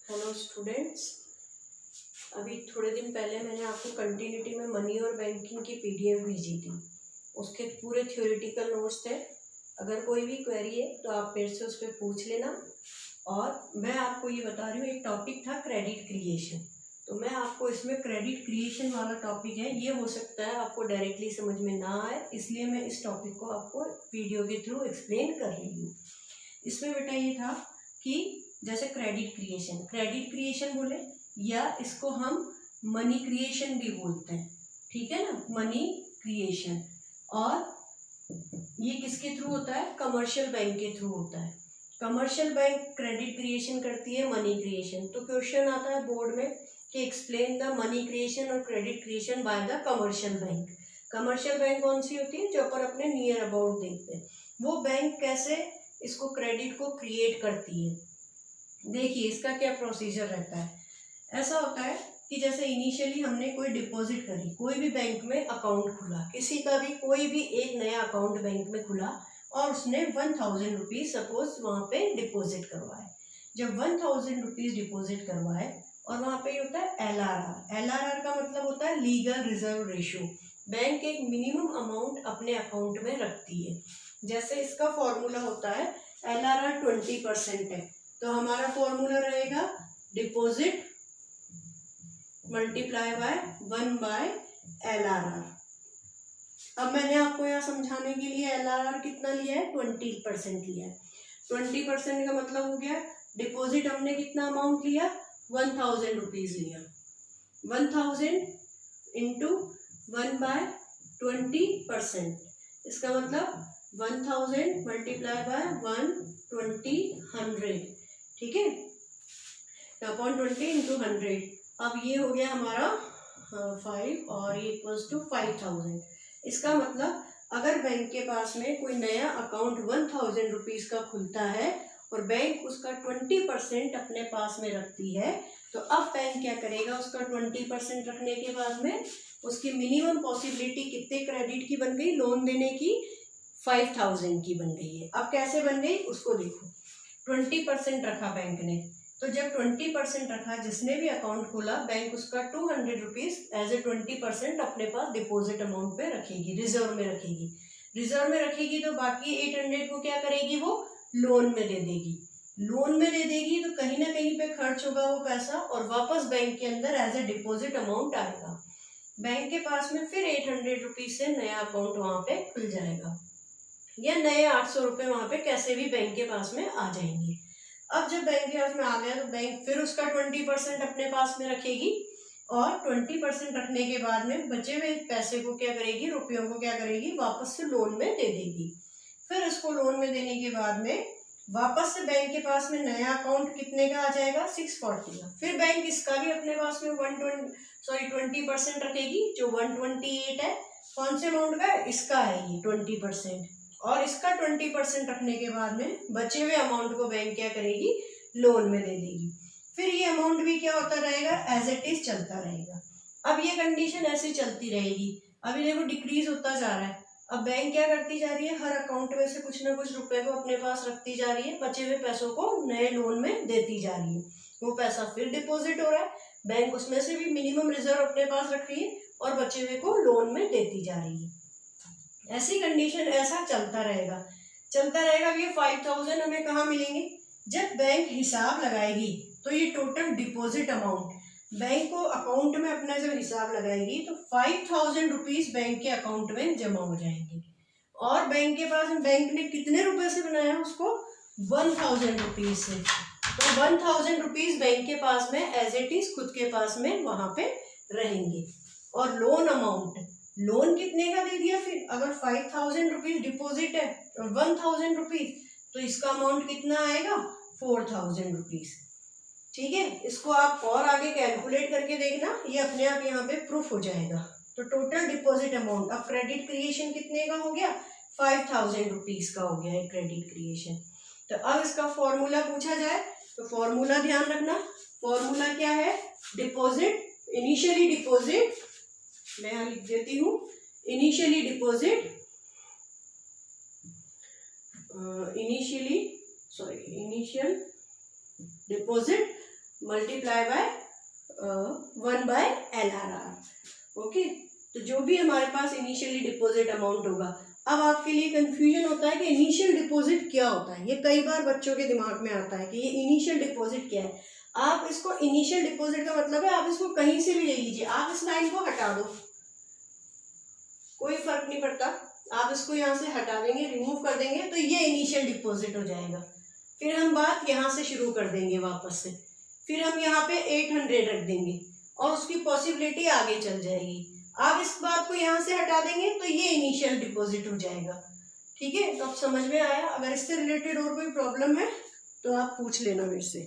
Hello students, अभी थोड़े दिन पहले मैंने आपको कंटिन्यूटी में मनी और बैंकिंग की पीडीएफ भेजी थी। उसके पूरे थ्योरेटिकल नोट्स थे। अगर कोई भी क्वेरी है तो आप मेरे से उस पर पूछ लेना। और मैं आपको ये बता रही हूँ, एक टॉपिक था क्रेडिट क्रिएशन, तो मैं आपको इसमें क्रेडिट क्रिएशन वाला टॉपिक है, ये हो सकता है आपको डायरेक्टली समझ में ना आए, इसलिए मैं इस टॉपिक को आपको वीडियो के थ्रू एक्सप्लेन कर रही हूँ। इसमें बेटा ये था कि जैसे क्रेडिट क्रिएशन बोले या इसको हम मनी क्रिएशन भी बोलते हैं, ठीक है ना, मनी क्रिएशन। और ये किसके थ्रू होता है? कमर्शियल बैंक के थ्रू होता है। कमर्शियल बैंक क्रेडिट क्रिएशन करती है, मनी क्रिएशन। तो क्वेश्चन आता है बोर्ड में कि एक्सप्लेन द मनी क्रिएशन और credit creation by the commercial bank. Commercial bank कौन सी होती है? जो अपन अपने नियर अबाउट देखते हैं। वो बैंक कैसे इसको क्रेडिट को क्रिएट करती है? देखिए इसका क्या प्रोसीजर रहता है। ऐसा होता है कि जैसे इनिशियली हमने कोई डिपॉजिट करी, कोई भी बैंक में अकाउंट खुला, किसी का भी कोई भी एक नया अकाउंट बैंक में खुला और उसने 1000 रुपीज सपोज वहाँ पे डिपॉजिट करवाए। जब 1000 रुपीज डिपॉजिट करवाए और वहाँ पे होता है LRR। LRR का मतलब होता है लीगल रिजर्व रेशियो। बैंक एक मिनिमम अमाउंट अपने अकाउंट में रखती है। जैसे इसका फॉर्मूला होता है LRR 20% है, तो हमारा फॉर्मूला रहेगा डिपॉजिट मल्टीप्लाई बाय 1/LRR। अब मैंने आपको यहाँ समझाने के लिए LRR कितना लिया है? 20% लिया है। 20% का मतलब हो गया डिपॉजिट हमने कितना अमाउंट लिया? 1000 रुपीज लिया। 1000 इंटू 1/20%, इसका मतलब 1000 मल्टीप्लाई बाय 100, ठीक है, अपॉन 20 इंटू 100। अब ये हो गया हमारा 5 और ये इक्वल्स टू 5000। इसका मतलब अगर बैंक के पास में कोई नया अकाउंट 1000 रुपीज का खुलता है और बैंक उसका 20% अपने पास में रखती है, तो अब बैंक क्या करेगा? उसका 20% रखने के बाद में उसकी मिनिमम पॉसिबिलिटी कितने क्रेडिट की बन गई? लोन देने की 5000 की बन गई है। अब कैसे बन गई उसको देखो। 20% रखा बैंक ने, तो जब 20% रखा, जिसने भी अकाउंट खोला, बैंक उसका 200 रुपीज एज ए 20% अपने पास डिपॉजिट अमाउंट पे रखेगी, रिजर्व में रखेगी। रिजर्व में रखेगी तो बाकी 800 को क्या करेगी? वो लोन में दे देगी। लोन में दे देगी तो कहीं ना कहीं पे खर्च होगा वो पैसा और वापस बैंक के अंदर एज ए डिपॉजिट अमाउंट आएगा। बैंक के पास में फिर 800 रुपीज से नया अकाउंट वहां पे खुल जाएगा, या नए 800 रुपए वहां पे कैसे भी बैंक के पास में आ जाएंगे। अब जब बैंक के पास में आ गया तो बैंक फिर उसका 20% अपने पास में रखेगी और 20% रखने के बाद में बचे हुए पैसे को क्या करेगी? रुपयों को क्या करेगी? वापस से लोन में दे देगी। फिर उसको लोन में देने के बाद में वापस से बैंक के पास में नया अकाउंट कितने का आ जाएगा? 640 का। फिर बैंक इसका भी अपने पास में 20% रखेगी, जो 128 है। कौन से अमाउंट का है? इसका है ये 20%। और इसका 20% रखने के बाद में बचे हुए अमाउंट को बैंक क्या करेगी? लोन में दे देगी। फिर ये अमाउंट भी क्या होता रहेगा? एज इट इज चलता रहेगा। अब ये कंडीशन ऐसे चलती रहेगी। अभी देखो डिक्रीज होता जा रहा है। अब बैंक क्या करती जा रही है? हर अकाउंट में से कुछ ना कुछ रुपए को अपने पास रखती जा रही है, बचे हुए पैसों को नए लोन में देती जा रही है। वो पैसा फिर डिपॉजिट हो रहा है, बैंक उसमें से भी मिनिमम रिजर्व अपने पास रख रही है और बचे हुए को लोन में देती जा रही है। ऐसी कंडीशन ऐसा चलता रहेगा, चलता रहेगा। ये 5000 हमें कहाँ मिलेंगे? जब बैंक हिसाब लगाएगी तो ये टोटल डिपॉजिट अमाउंट बैंक को अकाउंट में अपना जब हिसाब लगाएगी तो 5000 रुपीज बैंक के अकाउंट में जमा हो जाएंगे। और बैंक के पास बैंक ने कितने रुपए से बनाया उसको? 1000 रुपीज से। तो 1000 रुपीज बैंक के पास में एज इट इज खुद के पास में वहां पे रहेंगे। और लोन अमाउंट, लोन कितने का दे दिया? फिर अगर 5000 रुपीज डिपोजिट है और 1000 रुपीज, तो इसका अमाउंट कितना आएगा? 4000 रुपीज, ठीक है। इसको आप और आगे कैलकुलेट करके देखना, ये अपने आप यहाँ पे प्रूफ हो जाएगा। तो टोटल डिपॉजिट अमाउंट अब क्रेडिट क्रिएशन कितने का हो गया? 5000 रुपीज का हो गया है क्रेडिट क्रिएशन। तो अब इसका फॉर्मूला पूछा जाए तो फॉर्मूला ध्यान रखना। फॉर्मूला क्या है? डिपॉजिट, इनिशियली डिपॉजिट, मैं यहां लिख देती हूँ, initially deposit, initial deposit multiply by 1/LRR। Okay, तो जो भी हमारे पास इनिशियली डिपॉजिट अमाउंट होगा। अब आपके लिए कंफ्यूजन होता है कि इनिशियल डिपॉजिट क्या होता है, ये कई बार बच्चों के दिमाग में आता है कि ये इनिशियल डिपॉजिट क्या है। आप इसको इनिशियल डिपॉजिट का मतलब है आप इसको कहीं से भी ले लीजिए, आप इस लाइन को हटा दो, कोई फर्क नहीं पड़ता, आप इसको यहाँ से हटा देंगे, रिमूव कर देंगे, तो ये इनिशियल डिपॉजिट हो जाएगा। फिर हम बात यहाँ से शुरू कर देंगे वापस से, फिर हम यहाँ पे 800 रख देंगे और उसकी पॉसिबिलिटी आगे चल जाएगी। आप इस बात को यहाँ से हटा देंगे तो ये इनिशियल डिपॉजिट हो जाएगा। ठीक है, तो अब समझ में आया। अगर इससे रिलेटेड और कोई प्रॉब्लम है तो आप पूछ लेना मेरे से।